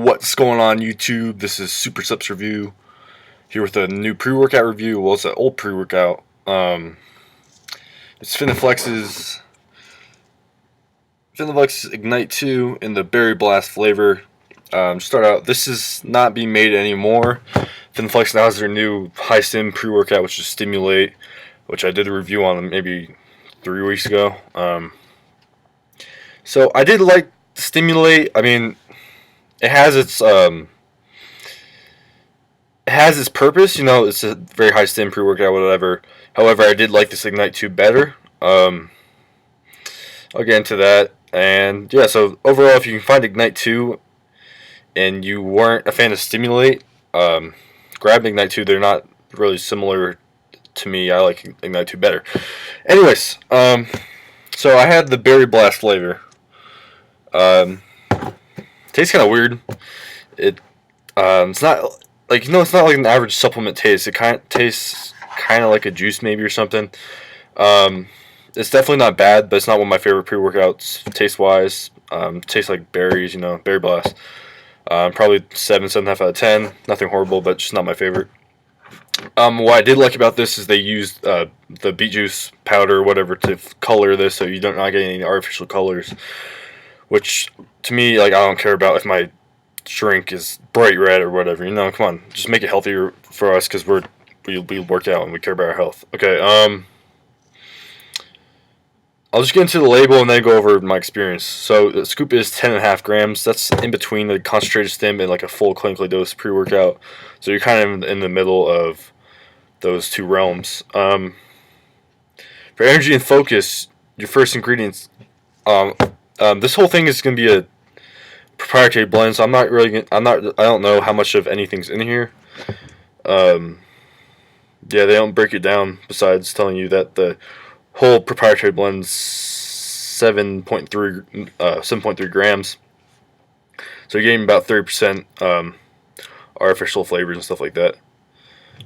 What's going on YouTube? This is Super Subs Review here with a new pre-workout review. Well, it's an old pre-workout. It's Finaflex's Ignite 2 in the Berry Blast flavor. Start out, this is not being made anymore. Finaflex now has their new high stim pre-workout, which is Stimulate, which I did a review on maybe 3 weeks ago. So I did like Stimulate. I mean, it has its purpose. You know, it's a very high stim pre-workout, whatever. However, I did like this Ignite 2 better. I'll get into that. And yeah, so overall, if you can find Ignite 2 and you weren't a fan of Stimulate, grab Ignite 2. They're not really similar to me. I like Ignite 2 better. Anyways, so I had the Berry Blast flavor. Tastes kind of weird. It's not like, it's not like an average supplement taste. It kind of tastes kind of like a juice maybe or something. It's definitely not bad, but it's not one of my favorite pre-workouts taste wise. Tastes like berries, Berry Blast. Probably 7.5 out of 10. Nothing horrible, but just not my favorite. What I did like about this is they used the beet juice powder or whatever to color this, so you don't not get any artificial colors. Which to me, like, I don't care about if my drink is bright red or whatever. Come on, just make it healthier for us because we work out and we care about our health. Okay. I'll just get into the label and then go over my experience. So the scoop is 10.5 grams. That's in between the concentrated stim and like a full clinically dosed pre-workout. So you're kind of in the middle of those two realms. For energy and focus, your first ingredients. This whole thing is going to be a proprietary blend, so I don't know how much of anything's in here. Yeah, they don't break it down besides telling you that the whole proprietary blend's 7.3 grams. So you're getting about 30% artificial flavors and stuff like that.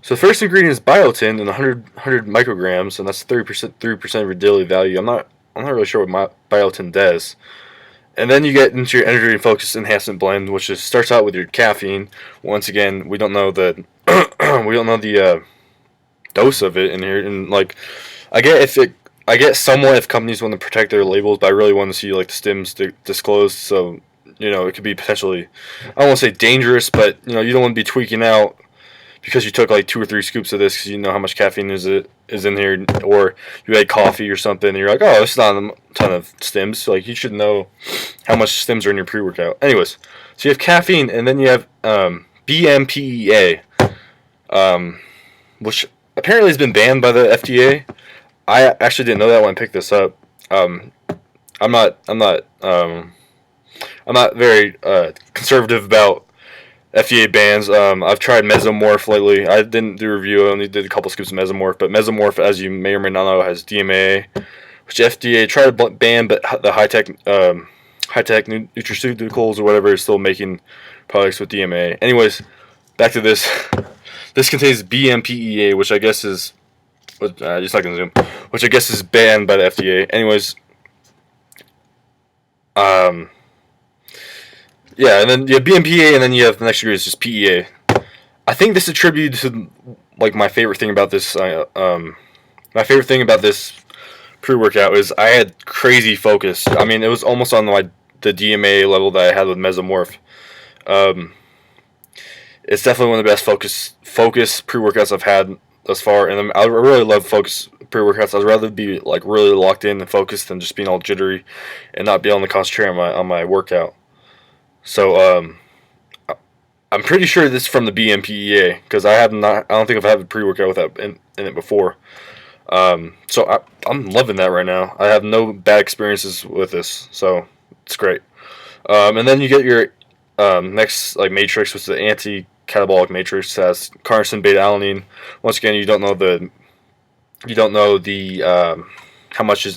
So the first ingredient is biotin in 100 micrograms, and that's 3% of your daily value. I'm not really sure what biotin does. And then you get into your energy and focus enhancement blend, which starts out with your caffeine. Once again, we don't know the dose of it in here, and like I get somewhat if companies want to protect their labels, but I really want to see like the stims disclosed. So it could be potentially, I don't want to say dangerous, but you don't want to be tweaking out because you took like 2 or 3 scoops of this because you know how much caffeine is in here, or you had coffee or something and you're like, oh, it's not a ton of stims. Like, you should know how much stims are in your pre-workout. Anyways, so you have caffeine, and then you have BMPEA, which apparently has been banned by the FDA. I actually didn't know that when I picked this up. I'm not very conservative about FDA bans. I've tried Mesomorph lately. I didn't do a review. I only did a couple scoops of Mesomorph. But Mesomorph, as you may or may not know, has DMA, which FDA tried to ban, but the high-tech nutraceuticals or whatever is still making products with DMA. Anyways, back to this. This contains BMPEA, which I guess is... just not going to zoom. Which I guess is banned by the FDA. Anyways... yeah, and then you have BMPA, and then you have the next degree is just PEA. I think this attributed to like my favorite thing about this. My favorite thing about this pre-workout is I had crazy focus. I mean, it was almost on the DMA level that I had with Mesomorph. It's definitely one of the best focus pre-workouts I've had thus far, and I really love focus pre-workouts. I'd rather be like really locked in and focused than just being all jittery and not be able to concentrate on my workout. So I'm pretty sure this is from the BMPEA because I don't think I've had a pre-workout with that in it before. So I'm loving that right now. I have no bad experiences with this, so it's great. And then you get your next like matrix, which is the anti-catabolic matrix. It has carnosine, beta alanine. Once again, you don't know the how much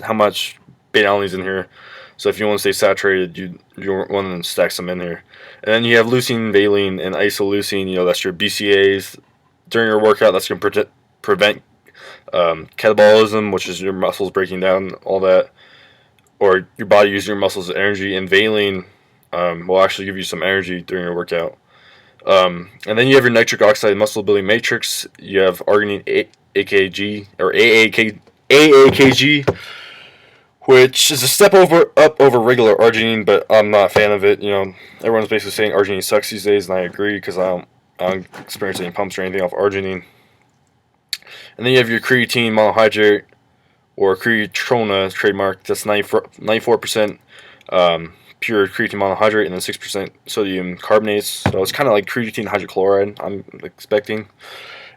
beta alanine is in here. So if you want to stay saturated, you want to stack some in here. And then you have leucine, valine, and isoleucine. That's your BCAAs. During your workout, that's going to prevent catabolism, which is your muscles breaking down, all that. Or your body using your muscles as energy. And valine will actually give you some energy during your workout. And then you have your nitric oxide muscle building matrix. You have arginine AKG or AAKG, which is a step up over regular arginine, but I'm not a fan of it. You know, everyone's basically saying arginine sucks these days, and I agree because I don't experience any pumps or anything off arginine. And then you have your creatine monohydrate or creatrona trademark. That's 94% pure creatine monohydrate and then 6% sodium carbonates. So it's kind of like creatine hydrochloride, I'm expecting.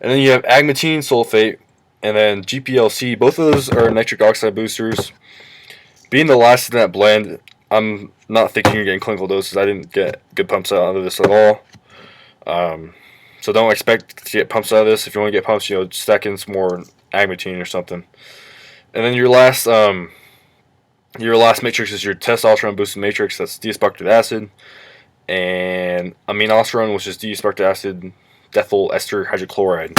And then you have agmatine sulfate and then GPLC. Both of those are nitric oxide boosters. Being the last in that blend, I'm not thinking you're getting clinical doses. I didn't get good pumps out of this at all. So don't expect to get pumps out of this. If you want to get pumps, you know, stack in some more agmatine or something. And then your last matrix is your testosterone boosted matrix. That's D-aspartic acid and aminosterone, which is D-aspartic acid dethyl ester hydrochloride.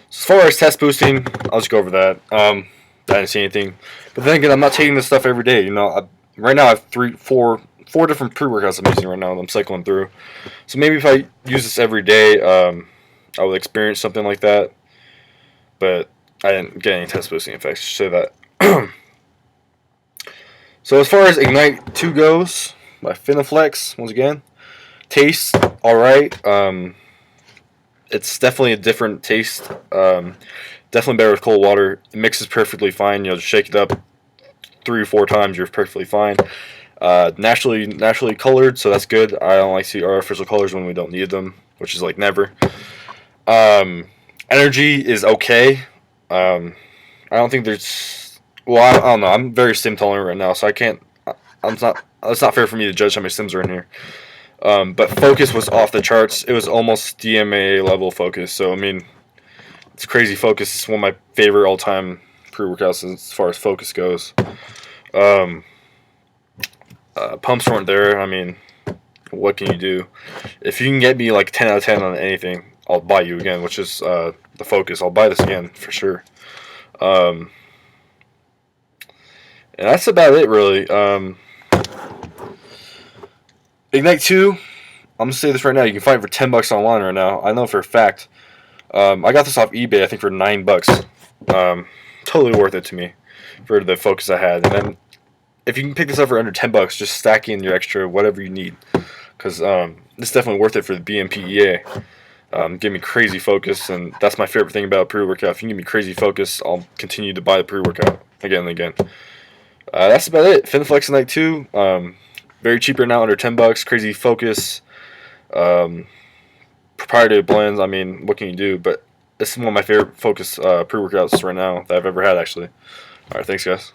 So as far as test boosting, I'll just go over that. I didn't see anything, but then again, I'm not taking this stuff every day. You know, right now I have four different pre-workouts I'm using right now. I'm cycling through. So maybe if I use this every day, I would experience something like that. But I didn't get any test boosting effects. Say that. So as far as Ignite 2 goes, by Finaflex, once again, tastes alright. It's definitely a different taste. Definitely better with cold water. It mixes perfectly fine. You know, just shake it up 3 or 4 times, you're perfectly fine. Naturally colored, so that's good. I don't like to see artificial colors when we don't need them, which is like never. Energy is okay. I don't think there's. Well, I don't know. I'm very stim tolerant right now, so I can't. I'm not. It's not fair for me to judge how many stims are in here. But focus was off the charts. It was almost DMA level focus. So I mean, it's crazy focus. It's one of my favorite all-time pre-workouts as far as focus goes. Pumps weren't there. I mean, what can you do? If you can get me like 10 out of 10 on anything, I'll buy you again, which is the focus. I'll buy this again for sure. And that's about it, really. Ignite 2, I'm going to say this right now. You can find it for $10 online right now. I know for a fact. I got this off eBay, I think, for $9. Totally worth it to me for the focus I had. And then if you can pick this up for under $10, just stack in your extra whatever you need. Because it's definitely worth it for the BMPEA. Give me crazy focus, and that's my favorite thing about pre-workout. If you give me crazy focus, I'll continue to buy the pre-workout again and again. That's about it. Finaflex Night 2. Very cheap right now, under $10. Crazy focus. Proprietary blends. I mean, what can you do? But this is one of my favorite focus pre-workouts right now that I've ever had, actually. All right, thanks, guys.